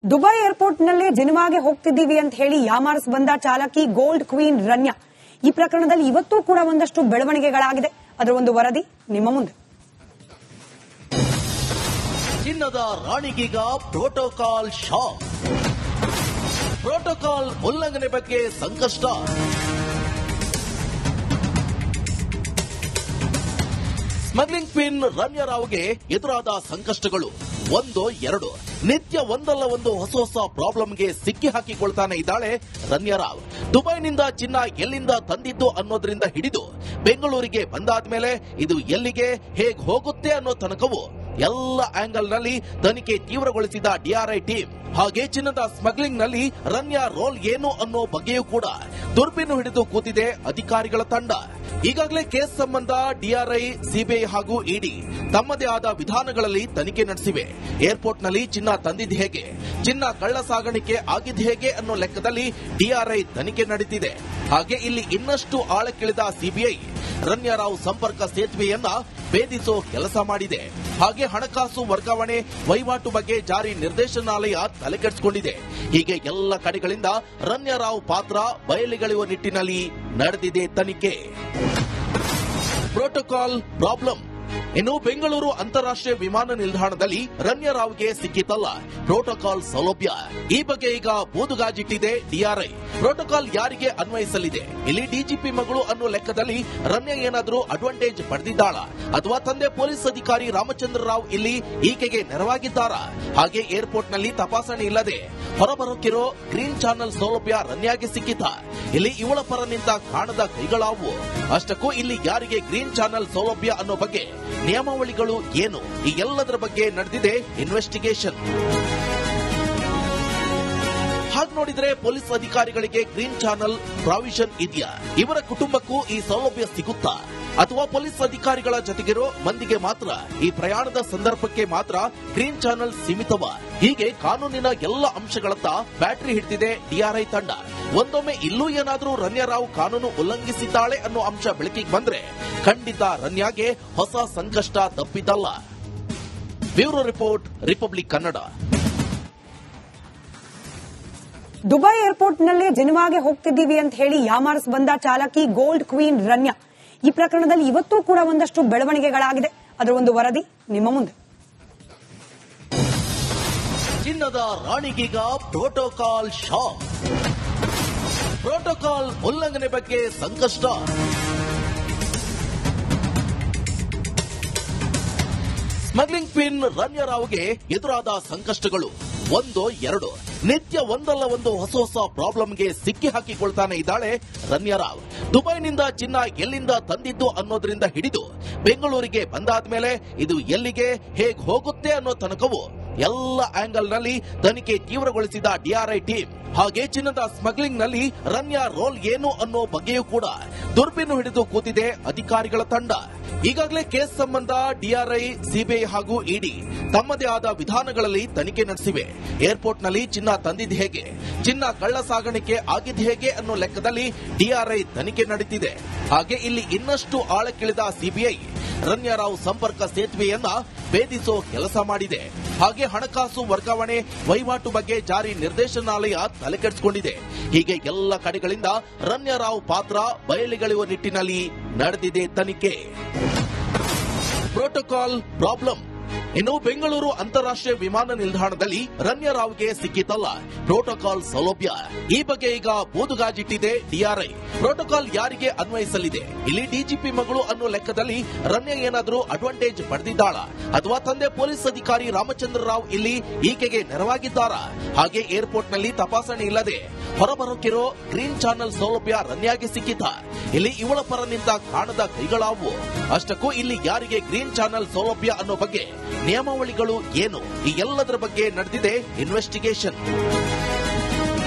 Dubai ಏರ್ಪೋರ್ಟ್ನಲ್ಲೇ ಜಿನಿವಾಗೆ ಹೋಗ್ತಿದ್ದೀವಿ ಅಂತ ಹೇಳಿ ಯಾಮಾರಿಸ್ ಬಂದ ಚಾಲಕಿ ಗೋಲ್ಡ್ ಕ್ವೀನ್ ರನ್ಯಾ. ಈ ಪ್ರಕರಣದಲ್ಲಿ ಇವತ್ತೂ ಕೂಡ ಒಂದಷ್ಟು ಬೆಳವಣಿಗೆಗಳಾಗಿದೆ. ಅದರ ಒಂದು ವರದಿ ನಿಮ್ಮ ಮುಂದೆ. ಚಿನ್ನದ ರಾಣಿಗೀಗ ಪ್ರೋಟೋಕಾಲ್ ಶಾಕ್. ಪ್ರೋಟೋಕಾಲ್ ಉಲ್ಲಂಘನೆ ಬಗ್ಗೆ ಸಂಕಷ್ಟ. ಸ್ಮಗ್ಲಿಂಗ್ ಕ್ವೀನ್ ರನ್ಯಾ ರಾವ್ಗೆ ಎದುರಾದ ಸಂಕಷ್ಟಗಳು ಒಂದು ಎರಡು. ನಿತ್ಯ ಒಂದಲ್ಲ ಒಂದು ಹೊಸ ಪ್ರಾಬ್ಲಮ್ಗೆ ಸಿಕ್ಕಿ ಹಾಕಿಕೊಳ್ತಾನೆ ಇದ್ದಾಳೆ ರನ್ಯಾ ರಾವ್. ದುಬೈನಿಂದ ಚಿನ್ನ ಎಲ್ಲಿಂದ ತಂದಿದ್ದು ಅನ್ನೋದ್ರಿಂದ ಹಿಡಿದು ಬೆಂಗಳೂರಿಗೆ ಬಂದಾದ್ಮೇಲೆ ಇದು ಎಲ್ಲಿಗೆ ಹೇಗ್ ಹೋಗುತ್ತೆ ಅನ್ನೋ ತನಕವೂ ಎಲ್ಲ ಆಂಗಲ್ ನಲ್ಲಿ ತನಿಖೆ ತೀವ್ರಗೊಳಿಸಿದ ಡಿಆರ್ಐ ಟೀಮ್. ಹಾಗೆ ಚಿನ್ನದ ಸ್ಮಗ್ಲಿಂಗ್ ನಲ್ಲಿ ರನ್ಯಾ ರೋಲ್ ಏನು ಅನ್ನೋ ಬಗ್ಗೆಯೂ ಕೂಡ ದುರ್ಬಿನ್ನು ಹಿಡಿದು ಕೂತಿದೆ ಅಧಿಕಾರಿಗಳ ತಂಡ. ಈಗಾಗಲೇ ಕೇಸ್ ಸಂಬಂಧ ಡಿಆರ್ಐ, ಸಿಬಿಐ ಹಾಗೂ ಇಡಿ ತಮ್ಮದೇ ಆದ ವಿಧಾನಗಳಲ್ಲಿ ತನಿಖೆ ನಡೆಸಿವೆ. ಏರ್ಪೋರ್ಟ್ ನಲ್ಲಿ ಚಿನ್ನ ತಂದಿದ್ದು ಹೇಗೆ, ಚಿನ್ನ ಕಳ್ಳ ಸಾಗಾಣಿಕೆ ಆಗಿದ್ದು ಹೇಗೆ ಅನ್ನೋ ಲೆಕ್ಕದಲ್ಲಿ ಡಿಆರ್ಐ ತನಿಖೆ ನಡೆದಿದೆ. ಹಾಗೆ ಇಲ್ಲಿ ಇನ್ನಷ್ಟು ಆಳಕ್ಕಿಳಿದ ಸಿಬಿಐ ರನ್ಯಾ ರಾವ್ ಸಂಪರ್ಕ ಸೇತುವೆಯನ್ನ ಭೇದಿಸೋ ಕೆಲಸ ಮಾಡಿದೆ. ಹಾಗೆ ಹಣಕಾಸು ವರ್ಗಾವಣೆ ವಹಿವಾಟು ಬಗ್ಗೆ ಜಾರಿ ನಿರ್ದೇಶನಾಲಯ ತಲೆಕೆಡಿಸಿಕೊಂಡಿದೆ. ಹೀಗೆ ಎಲ್ಲ ಕಡೆಗಳಿಂದ ರನ್ಯಾ ರಾವ್ ಪಾತ್ರ ಬಯಲಿಗೆಳೆಯುವ ನಿಟ್ಟಿನಲ್ಲಿ ನಡೆದಿದೆ ತನಿಖೆ. Protocol problem. ಇನ್ನು ಬೆಂಗಳೂರು ಅಂತಾರಾಷ್ಟ್ರೀಯ ವಿಮಾನ ನಿಲ್ದಾಣದಲ್ಲಿ ರನ್ಯಾ ರಾವ್ಗೆ ಸಿಕ್ಕಿತಲ್ಲ ಪ್ರೋಟೋಕಾಲ್ ಸೌಲಭ್ಯ. ಈ ಬಗ್ಗೆ ಈಗ ಬೂದುಗಾಜಿಟ್ಟಿದೆ ಡಿಆರ್ಐ. ಪ್ರೋಟೋಕಾಲ್ ಯಾರಿಗೆ ಅನ್ವಯಿಸಲಿದೆ? ಇಲ್ಲಿ ಡಿಜಿಪಿ ಮಗಳು ಅನ್ನೋ ಲೆಕ್ಕದಲ್ಲಿ ರನ್ಯಾ ಏನಾದರೂ ಅಡ್ವಾಂಟೇಜ್ ಪಡೆದಿದ್ದಾಳ ಅಥವಾ ತಂದೆ ಪೊಲೀಸ್ ಅಧಿಕಾರಿ ರಾಮಚಂದ್ರ ರಾವ್ ಇಲ್ಲಿ ಈಕೆಗೆ ನೆರವಾಗಿದ್ದಾರಾ? ಹಾಗೆ ಏರ್ಪೋರ್ಟ್ ನಲ್ಲಿ ತಪಾಸಣೆ ಇಲ್ಲದೆ ಹೊರಬರೋಕಿರೋ ಗ್ರೀನ್ ಚಾನೆಲ್ ಸೌಲಭ್ಯ ರನ್ಯಾಗೆ ಸಿಕ್ಕಿತ? ಇಲ್ಲಿ ಇವಳ ಪರ ನಿಂತ ಕಾಣದ ಕೈಗಳಾವು. ಅಷ್ಟಕ್ಕೂ ಇಲ್ಲಿ ಯಾರಿಗೆ ಗ್ರೀನ್ ಚಾನೆಲ್ ಸೌಲಭ್ಯ ಅನ್ನೋ ಬಗ್ಗೆ ನಿಯಮಾವಳಿಗಳು ಏನು? ಈ ಎಲ್ಲದರ ಬಗ್ಗೆ ನಡೆದಿದೆ ಇನ್ವೆಸ್ಟಿಗೇಷನ್. ಹಾಗೆ ನೋಡಿದ್ರೆ ಪೊಲೀಸ್ ಅಧಿಕಾರಿಗಳಿಗೆ ಗ್ರೀನ್ ಚಾನೆಲ್ ಪ್ರಾವಿಷನ್ ಇದೆಯಾ? ಇವರ ಕುಟುಂಬಕ್ಕೂ ಈ ಸೌಲಭ್ಯ ಸಿಗುತ್ತಾ? ಅಥವಾ ಪೊಲೀಸ್ ಅಧಿಕಾರಿಗಳ ಜೊತೆಗಿರೋ ಮಂದಿಗೆ ಮಾತ್ರ ಈ ಪ್ರಯಾಣದ ಸಂದರ್ಭಕ್ಕೆ ಮಾತ್ರ ಗ್ರೀನ್ ಚಾನೆಲ್ ಸೀಮಿತವ? ಹೀಗೆ ಕಾನೂನಿನ ಎಲ್ಲ ಅಂಶಗಳತ್ತ ಬ್ಯಾಟರಿ ಹಿಡಿದಿದೆ ಡಿಆರ್ಐ ತಂಡ. ಒಂದೊಮ್ಮೆ ಇಲ್ಲೂ ಏನಾದರೂ ರನ್ಯಾ ರಾವ್ ಕಾನೂನು ಉಲ್ಲಂಘಿಸಿದ್ದಾಳೆ ಅನ್ನೋ ಅಂಶ ಬೆಳಕಿಗೆ ಬಂದ್ರೆ ಖಂಡಿತ ರನ್ಯಾಗೆ ಹೊಸ ಸಂಕಷ್ಟ ತಪ್ಪಿದ್ದಲ್ಲ. Bureau report, Republic Kannada. Dubai ಏರ್ಪೋರ್ಟ್ನಲ್ಲೇ ಜಿನಿವಾಗೆ ಹೋಗ್ತಿದ್ದೀವಿ ಅಂತ ಹೇಳಿ ಯಾಮಾರಿಸ್ ಬಂದ ಚಾಲಕಿ ಗೋಲ್ಡ್ ಕ್ವೀನ್ ರನ್ಯಾ. ಈ ಪ್ರಕರಣದಲ್ಲಿ ಇವತ್ತೂ ಕೂಡ ಒಂದಷ್ಟು ಬೆಳವಣಿಗೆಗಳಾಗಿದೆ. ಅದರ ಒಂದು ವರದಿ ನಿಮ್ಮ ಮುಂದೆ. ಚಿನ್ನದ ರಾಣಿಗೀಗ ಪ್ರೋಟೋಕಾಲ್ ಶಾಕ್. ಪ್ರೋಟೋಕಾಲ್ ಉಲ್ಲಂಘನೆ ಬಗ್ಗೆ ಸಂಕಷ್ಟ. ಸ್ಮಗ್ಲಿಂಗ್ ಕ್ವೀನ್ ರನ್ಯಾ ರಾವ್ಗೆ ಎದುರಾದ ಸಂಕಷ್ಟಗಳು ಒಂದು ಎರಡು. ನಿತ್ಯ ಒಂದಲ್ಲ ಒಂದು ಹೊಸ ಪ್ರಾಬ್ಲಮ್ಗೆ ಸಿಕ್ಕಿ ಹಾಕಿಕೊಳ್ತಾನೆ ಇದ್ದಾಳೆ ರನ್ಯಾ ರಾವ್. ದುಬೈನಿಂದ ಚಿನ್ನ ಎಲ್ಲಿಂದ ತಂದಿದ್ದು ಅನ್ನೋದ್ರಿಂದ ಹಿಡಿದು ಬೆಂಗಳೂರಿಗೆ ಬಂದಾದ್ಮೇಲೆ ಇದು ಎಲ್ಲಿಗೆ ಹೇಗ್ ಹೋಗುತ್ತೆ ಅನ್ನೋ ತನಕವೂ ಎಲ್ಲ ಆಂಗಲ್ ನಲ್ಲಿ ತನಿಖೆ ತೀವ್ರಗೊಳಿಸಿದ ಡಿಆರ್ಐ ಟೀಮ್. ಹಾಗೆ ಚಿನ್ನದ ಸ್ಮಗ್ಲಿಂಗ್ ನಲ್ಲಿ ರನ್ಯಾ ರೋಲ್ ಏನು ಅನ್ನೋ ಬಗ್ಗೆಯೂ ಕೂಡ ದುರ್ಬಿನ್ನು ಹಿಡಿದು ಕೂತಿದೆ ಅಧಿಕಾರಿಗಳ ತಂಡ. ಈಗಾಗಲೇ ಕೇಸ್ ಸಂಬಂಧ ಡಿಆರ್ಐ, ಸಿಬಿಐ ಹಾಗೂ ಇಡಿ ತಮ್ಮದೇ ಆದ ವಿಧಾನಗಳಲ್ಲಿ ತನಿಖೆ ನಡೆಸಿವೆ. ಏರ್ಪೋರ್ಟ್ ನಲ್ಲಿ ಚಿನ್ನ ತಂದಿದ್ದು ಹೇಗೆ, ಚಿನ್ನ ಕಳ್ಳ ಸಾಗಾಣಿಕೆ ಆಗಿದ್ದು ಹೇಗೆ ಅನ್ನೋ ಲೆಕ್ಕದಲ್ಲಿ ಡಿಆರ್ಐ ತನಿಖೆ ನಡೆದಿದೆ. ಹಾಗೆ ಇಲ್ಲಿ ಇನ್ನಷ್ಟು ಆಳಕ್ಕಿಳಿದ ಸಿಬಿಐ ರನ್ಯಾ ರಾವ್ ಸಂಪರ್ಕ ಸೇತುವೆಯನ್ನ ಭೇದಿಸೋ ಕೆಲಸ ಮಾಡಿದೆ. ಹಾಗೆ ಹಣಕಾಸು ವರ್ಗಾವಣೆ ವಹಿವಾಟು ಬಗ್ಗೆ ಜಾರಿ ನಿರ್ದೇಶನಾಲಯ ತಲೆಕೆಡಿಸಿಕೊಂಡಿದೆ. ಹೀಗೆ ಎಲ್ಲ ಕಡೆಗಳಿಂದ ರನ್ಯಾ ರಾವ್ ಪಾತ್ರ ಬಯಲಿಗೆಳೆಯುವ ನಿಟ್ಟಿನಲ್ಲಿ ನಡೆದಿದೆ ತನಿಖೆ. Protocol problem. ಇನ್ನು ಬೆಂಗಳೂರು ಅಂತಾರಾಷ್ಟ್ರೀಯ ವಿಮಾನ ನಿಲ್ದಾಣದಲ್ಲಿ ರನ್ಯಾ ರಾವ್ಗೆ ಸಿಕ್ಕಿತಲ್ಲ ಪ್ರೋಟೋಕಾಲ್ ಸೌಲಭ್ಯ. ಈ ಬಗ್ಗೆ ಈಗ ಬೂದುಗಾಜಿಟ್ಟಿದೆ ಡಿಆರ್ಐ. ಪ್ರೋಟೋಕಾಲ್ ಯಾರಿಗೆ ಅನ್ವಯಿಸಲಿದೆ? ಇಲ್ಲಿ ಡಿಜಿಪಿ ಮಗಳು ಅನ್ನೋ ಲೆಕ್ಕದಲ್ಲಿ ರನ್ಯಾ ಏನಾದರೂ ಅಡ್ವಾಂಟೇಜ್ ಪಡೆದಿದ್ದಾಳ ಅಥವಾ ತಂದೆ ಪೊಲೀಸ್ ಅಧಿಕಾರಿ ರಾಮಚಂದ್ರ ರಾವ್ ಇಲ್ಲಿ ಈಕೆಗೆ ನೆರವಾಗಿದ್ದಾರಾ? ಹಾಗೆ ಏರ್ಪೋರ್ಟ್ ನಲ್ಲಿ ತಪಾಸಣೆ ಇಲ್ಲದೆ ಹೊರಬರೋಕಿರೋ ಗ್ರೀನ್ ಚಾನೆಲ್ ಸೌಲಭ್ಯ ರನ್ಯಾಗೆ ಸಿಕ್ಕಿತ? ಇಲ್ಲಿ ಇವಳ ಪರ ನಿಂತ ಕಾಣದ ಕೈಗಳಾವು. ಅಷ್ಟಕ್ಕೂ ಇಲ್ಲಿ ಯಾರಿಗೆ ಗ್ರೀನ್ ಚಾನೆಲ್ ಸೌಲಭ್ಯ ಅನ್ನೋ ಬಗ್ಗೆ ನಿಯಮಾವಳಿಗಳು ಏನು? ಈ ಎಲ್ಲದರ ಬಗ್ಗೆ ನಡೆದಿದೆ ಇನ್ವೆಸ್ಟಿಗೇಷನ್.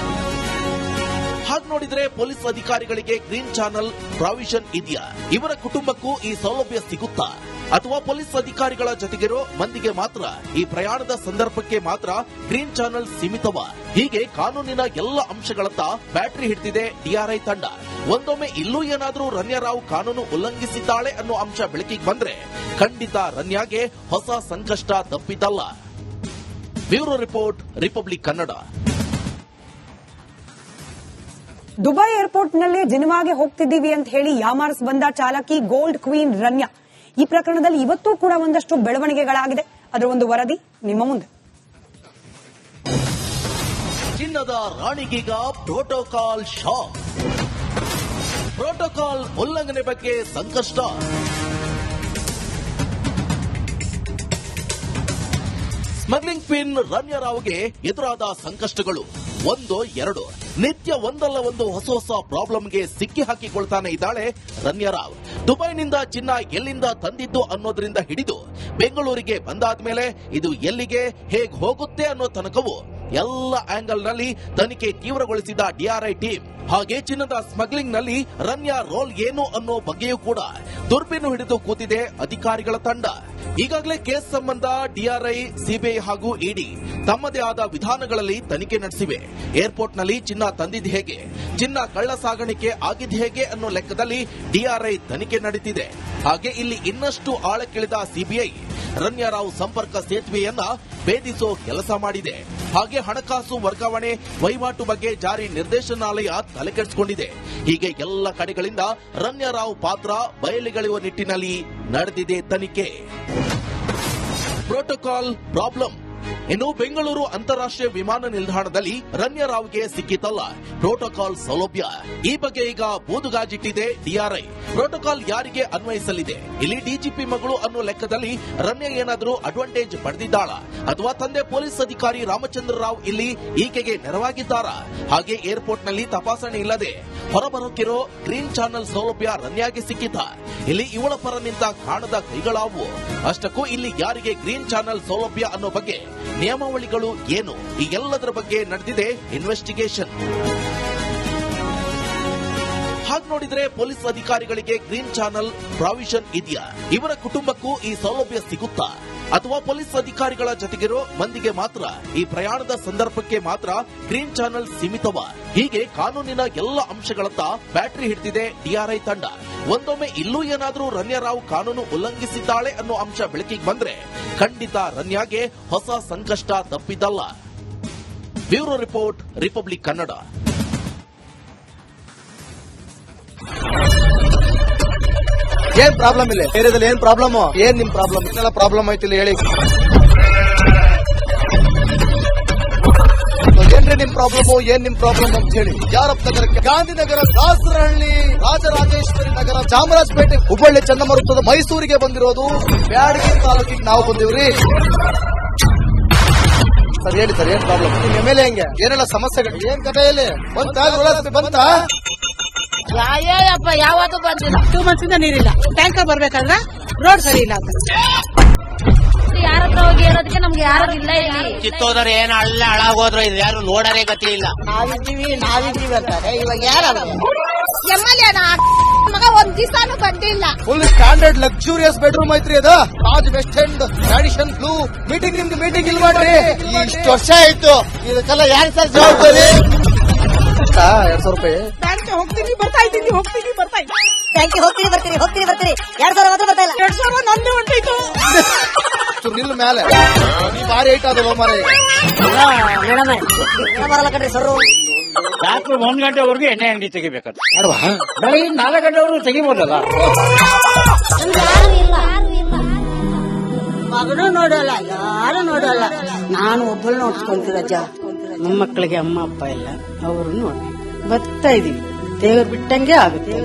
ಹಾಗೆ ನೋಡಿದ್ರೆ ಪೊಲೀಸ್ ಅಧಿಕಾರಿಗಳಿಗೆ ಗ್ರೀನ್ ಚಾನೆಲ್ ಪ್ರಾವಿಷನ್ ಇದೆಯಾ? ಇವರ ಕುಟುಂಬಕ್ಕೂ ಈ ಸೌಲಭ್ಯ ಸಿಗುತ್ತಾ? ಅಥವಾ ಪೊಲೀಸ್ ಅಧಿಕಾರಿಗಳ ಜೊತೆಗಿರೋ ಮಂದಿಗೆ ಮಾತ್ರ ಈ ಪ್ರಯಾಣದ ಸಂದರ್ಭಕ್ಕೆ ಮಾತ್ರ ಗ್ರೀನ್ ಚಾನೆಲ್ ಸೀಮಿತವ? ಹೀಗೆ ಕಾನೂನಿನ ಎಲ್ಲ ಅಂಶಗಳತ್ತ ಬ್ಯಾಟರಿ ಹಿಡಿದಿದೆ ಡಿಆರ್ಐ ತಂಡ. ಒಂದೊಮ್ಮೆ ಇಲ್ಲೂ ಏನಾದರೂ ರನ್ಯಾ ರಾವ್ ಕಾನೂನು ಉಲ್ಲಂಘಿಸಿದ್ದಾಳೆ ಅನ್ನೋ ಅಂಶ ಬೆಳಕಿಗೆ ಬಂದ್ರೆ ಖಂಡಿತ ರನ್ಯಾಗೆ ಹೊಸ ಸಂಕಷ್ಟ ತಪ್ಪಿದ್ದಲ್ಲ. Bureau report, Republic Kannada. Dubai ಏರ್ಪೋರ್ಟ್ನಲ್ಲೇ ಜಿನಿವಾಗೆ ಹೋಗ್ತಿದ್ದೀವಿ ಅಂತ ಹೇಳಿ ಯಾಮಾರ್ಸ್ ಬಂದ ಚಾಲಕಿ ಗೋಲ್ಡ್ ಕ್ವೀನ್ ರನ್ಯಾ. ಈ ಪ್ರಕರಣದಲ್ಲಿ ಇವತ್ತೂ ಕೂಡ ಒಂದಷ್ಟು ಬೆಳವಣಿಗೆಗಳಾಗಿದೆ. ಅದರ ಒಂದು ವರದಿ ನಿಮ್ಮ ಮುಂದೆ. ಚಿನ್ನದ ರಾಣಿಗೀಗ ಪ್ರೋಟೋಕಾಲ್ ಶಾಕ್. ಪ್ರೋಟೋಕಾಲ್ ಉಲ್ಲಂಘನೆ ಬಗ್ಗೆ ಸಂಕಷ್ಟ. ಸ್ಮಗ್ಲಿಂಗ್ ಕ್ವೀನ್ ರನ್ಯಾ ರಾವ್ಗೆ ಎದುರಾದ ಸಂಕಷ್ಟಗಳು 1-2. ನಿತ್ಯ ಒಂದಲ್ಲ ಒಂದು ಹೊಸ ಪ್ರಾಬ್ಲಮ್ಗೆ ಸಿಕ್ಕಿ ಹಾಕಿಕೊಳ್ತಾನೆ ಇದ್ದಾಳೆ ರನ್ಯಾ ರಾವ್. ದುಬೈನಿಂದ ಚಿನ್ನ ಎಲ್ಲಿಂದ ತಂದಿದ್ದು ಅನ್ನೋದ್ರಿಂದ ಹಿಡಿದು ಬೆಂಗಳೂರಿಗೆ ಬಂದಾದ್ಮೇಲೆ ಇದು ಎಲ್ಲಿಗೆ ಹೇಗ್ ಹೋಗುತ್ತೆ ಅನ್ನೋ ತನಕವೂ ಎಲ್ಲ ಆಂಗಲ್ ನಲ್ಲಿ ತನಿಖೆ ತೀವ್ರಗೊಳಿಸಿದ ಡಿಆರ್ಐ ಟೀಮ್. ಹಾಗೆ ಚಿನ್ನದ ಸ್ಮಗ್ಲಿಂಗ್ ನಲ್ಲಿ ರನ್ಯಾ ರೋಲ್ ಏನು ಅನ್ನೋ ಬಗ್ಗೆಯೂ ಕೂಡ ದುರ್ಬಿನ್ನು ಹಿಡಿದು ಕೂತಿದೆ ಅಧಿಕಾರಿಗಳ ತಂಡ. ಈಗಾಗಲೇ ಕೇಸ್ ಸಂಬಂಧ ಡಿಆರ್ಐ, ಸಿಬಿಐ ಹಾಗೂ ಇಡಿ ತಮ್ಮದೇ ಆದ ವಿಧಾನಗಳಲ್ಲಿ ತನಿಖೆ ನಡೆಸಿವೆ. ಏರ್ಪೋರ್ಟ್ ನಲ್ಲಿ ಚಿನ್ನ ತಂದಿದ್ದು ಹೇಗೆ, ಚಿನ್ನ ಕಳ್ಳ ಸಾಗಾಣಿಕೆ ಆಗಿದ್ದು ಹೇಗೆ ಅನ್ನೋ ಲೆಕ್ಕದಲ್ಲಿ ಡಿಆರ್ಐ ತನಿಖೆ ನಡೆದಿದೆ. ಹಾಗೆ ಇಲ್ಲಿ ಇನ್ನಷ್ಟು ಆಳಕ್ಕಿಳಿದ ಸಿಬಿಐ ರನ್ಯಾ ರಾವ್ ಸಂಪರ್ಕ ಸೇತುವೆಯನ್ನ ಭೇದಿಸೋ ಕೆಲಸ ಮಾಡಿದೆ. ಹಾಗೆ ಹಣಕಾಸು ವರ್ಗಾವಣೆ ವಹಿವಾಟು ಬಗ್ಗೆ ಜಾರಿ ನಿರ್ದೇಶನಾಲಯ ತಲೆಕೆಡಿಸಿಕೊಂಡಿದೆ. ಹೀಗೆ ಎಲ್ಲ ಕಡೆಗಳಿಂದ ರನ್ಯಾ ರಾವ್ ಪಾತ್ರ ಬಯಲಿಗೆಳೆಯುವ ನಿಟ್ಟಿನಲ್ಲಿ ನಡೆದಿದೆ ತನಿಖೆ. Protocol problem. ಇನ್ನು ಬೆಂಗಳೂರು ಅಂತಾರಾಷ್ಟ್ರೀಯ ವಿಮಾನ ನಿಲ್ದಾಣದಲ್ಲಿ ರನ್ಯಾ ರಾವ್ಗೆ ಸಿಕ್ಕಿತಲ್ಲ ಪ್ರೋಟೋಕಾಲ್ ಸೌಲಭ್ಯ. ಈ ಬಗ್ಗೆ ಈಗ ಬೂದುಗಾಜಿಟ್ಟಿದೆ ಡಿಆರ್ಐ. ಪ್ರೋಟೋಕಾಲ್ ಯಾರಿಗೆ ಅನ್ವಯಿಸಲಿದೆ? ಇಲ್ಲಿ ಡಿಜಿಪಿ ಮಗಳು ಅನ್ನೋ ಲೆಕ್ಕದಲ್ಲಿ ರನ್ಯಾ ಏನಾದರೂ ಅಡ್ವಾಂಟೇಜ್ ಪಡೆದಿದ್ದಾಳ ಅಥವಾ ತಂದೆ ಪೊಲೀಸ್ ಅಧಿಕಾರಿ ರಾಮಚಂದ್ರ ರಾವ್ ಇಲ್ಲಿ ಈಕೆಗೆ ನೆರವಾಗಿದ್ದಾರಾ? ಹಾಗೆ ಏರ್ಪೋರ್ಟ್ ನಲ್ಲಿ ತಪಾಸಣೆ ಇಲ್ಲದೆ ಹೊರಬರೋಕಿರೋ ಗ್ರೀನ್ ಚಾನೆಲ್ ಸೌಲಭ್ಯ ರನ್ಯಾಗೆ ಸಿಕ್ಕಿತ. ಇಲ್ಲಿ ಇವಳ ಪರ ನಿಂತ ಕಾಣದ ಕೈಗಳಾವು. ಅಷ್ಟಕ್ಕೂ ಇಲ್ಲಿ ಯಾರಿಗೆ ಗ್ರೀನ್ ಚಾನೆಲ್ ಸೌಲಭ್ಯ ಅನ್ನೋ ಬಗ್ಗೆ ನಿಯಮಾವಳಿಗಳು ಏನು, ಈ ಎಲ್ಲದರ ಬಗ್ಗೆ ನಡೆದಿದೆ ಇನ್ವೆಸ್ಟಿಗೇಷನ್. ಹಾಗೆ ನೋಡಿದ್ರೆ ಪೊಲೀಸ್ ಅಧಿಕಾರಿಗಳಿಗೆ ಗ್ರೀನ್ ಚಾನೆಲ್ ಪ್ರಾವಿಷನ್ ಇದೆಯಾ? ಇವರ ಕುಟುಂಬಕ್ಕೂ ಈ ಸೌಲಭ್ಯ ಸಿಗುತ್ತಾ? ಅಥವಾ ಪೊಲೀಸ್ ಅಧಿಕಾರಿಗಳ ಜೊತೆಗಿರೋ ಮಂದಿಗೆ ಮಾತ್ರ ಈ ಪ್ರಯಾಣದ ಸಂದರ್ಭಕ್ಕೆ ಮಾತ್ರ ಗ್ರೀನ್ ಚಾನೆಲ್ ಸೀಮಿತವ? ಹೀಗೆ ಕಾನೂನಿನ ಎಲ್ಲ ಅಂಶಗಳತ್ತ ಬ್ಯಾಟರಿ ಹಿಡಿದಿದೆ ಡಿಆರ್ಐ ತಂಡ. ಒಂದೊಮ್ಮೆ ಇಲ್ಲೂ ಏನಾದರೂ ರನ್ಯಾ ರಾವ್ ಕಾನೂನು ಉಲ್ಲಂಘಿಸಿದ್ದಾಳೆ ಅನ್ನೋ ಅಂಶ ಬೆಳಕಿಗೆ ಬಂದ್ರೆ ಖಂಡಿತ ರನ್ಯಾಗೆ ಹೊಸ ಸಂಕಷ್ಟ ತಪ್ಪಿದ್ದಲ್ಲ. Bureau report, Republic Kannada. ಏನ್ ಪ್ರಾಬ್ಲಮ್ ಇಲ್ಲ ಏರಿಯಾದಲ್ಲಿ? ಏನ್ ಪ್ರಾಬ್ಲಮ್? ಏನ್ ನಿಮ್ ಪ್ರಾಬ್ಲಮ್? ಇದೆಲ್ಲ ಪ್ರಾಬ್ಲಮ್ ಆಯ್ತಿಲ್ಲ ಹೇಳಿ. ಏನ್ರಿ ನಿಮ್ ಪ್ರಾಬ್ಲಮ್? ಏನ್ ನಿಮ್ ಪ್ರಾಬ್ಲಮ್ ಅಂತ ಹೇಳಿ. ಯಾರಪ್ಪ ನಗರಕ್ಕೆ? ಗಾಂಧಿನಗರ, ದಾಸರಹಳ್ಳಿ, ರಾಜರಾಜೇಶ್ವರಿ ನಗರ, ಚಾಮರಾಜಪೇಟೆ, ಹುಬ್ಬಳ್ಳಿ, ಚನ್ನಮರುತ್ತದ, ಮೈಸೂರಿಗೆ ಬಂದಿರೋದು. ಬ್ಯಾಡಗಿ ತಾಲೂಕಿಗೆ ನಾವು ಬಂದಿವ್ರಿ. ಸರ್ ಹೇಳಿ ಸರ್, ಏನ್ ಪ್ರಾಬ್ಲಮ್? ನಿಮ್ ಎಮ್ಎಲ್ಎ ಹೆಂಗೆ? ಏನೆಲ್ಲ ಸಮಸ್ಯೆಗಳು? ಏನ್ ಕಥೆಯಲ್ಲಿ ಬಂತ? ಯಾಯಪ್ಪ ಯಾವತ್ತೂ ಬಂದಿಲ್ಲ. 2 months ಇಂದ ನೀರಿಲ್ಲ. ಟ್ಯಾಂಕರ್ ಬರ್ಬೇಕಾದ್ರೆ ರೋಡ್ ಸರಿ ಇಲ್ಲ ಅಂತ ಯಾರ ಹತ್ರ ಹೋಗಿ ಹೇಳೋದಕ್ಕೆ ನಮ್ಗೆ ಯಾರು ಇಲ್ಲ. ಇಲ್ಲಿ ಕಿತ್ತೋದ್ರೆ ಏನು ಅಲ್ಲ ಹಾಳಾಗೋದ್ರು ಇದು ಯಾರು ನೋಡರೇ ಗತಿ ಇಲ್ಲ. ನಾವಿದ್ದೀವಿ ಅಂತಾರೆ. ಇವಾಗ ಯಾರು ಎಮ್ಮೆಲ್ಯೆ ಮಗ ಒಂದ್ ದಿವಸನೂ ಬಂದಿಲ್ಲ. ಫುಲ್ ಸ್ಟ್ಯಾಂಡರ್ಡ್ ಲಕ್ಸುರಿಯಸ್ ಬೆಡ್ರೂಮ್ ಐತ್ರಿ ಅದು. Taj West End tradition blue. Meeting ನಿಮ್ಗೆ ಮೀಟಿಂಗ್ ಇಲ್ ಮಾಡ್ರಿ. ಇಷ್ಟು ವರ್ಷ ಆಯ್ತು, ಇದಕ್ಕೆಲ್ಲ ಯಾರು ಸರ್ ಜವಾಬ್ದಾರಿ? 2,000 ರೂಪಾಯಿ ಬ್ಯಾಂಕ್ ಹೋಗ್ತೀನಿ ಬರ್ತಾ ಇದ್ದೀನಿ. ಬ್ಯಾಂಕಿಗೆ ಹೋಗ್ತೀನಿ ಬರ್ತೀನಿ 2,000 ಮಾತ್ರ ಬರ್ತಾ ಇಲ್ಲ. 2,000 ನಂದು ಹೊಂಟೈತು. ನಿಲ್ ಮೇಲೆ ಭಾರಿ ಐಟ್ ಅದು ಮಾರ. ಮೇಡಮ್ ಬರಲ್ಲ ಕಣ್ರಿ ಸರ್. ರಾತ್ರಿ 1 ಗಂಟೆವರೆಗೂ ಎಣ್ಣೆ ಅಂಗಡಿ ತೆಗಿಬೇಕಂತ. ಬೆಳಗ್ಗೆ 4 ಗಂಟೆವರೆಗೂ ತೆಗಿಬೋದಲ್ಲ. ಮಗನೂ ನೋಡಲ್ಲ, ಯಾರು ನೋಡಲ್ಲ. ನಾನು ಒಬ್ಬಳು ನೋಡ್ಸ್ಕೊಂತೀರಜ್ಜ. ನಮ್ಮ ಮಕ್ಕಳಿಗೆ ಅಮ್ಮ ಅಪ್ಪ ಇಲ್ಲ, ಅವರು ನೋಡಿ ಬರ್ತಾ ಇದೀವಿ. ದೇವರು ಬಿಟ್ಟಂಗೆ ಆಗುತ್ತೆ.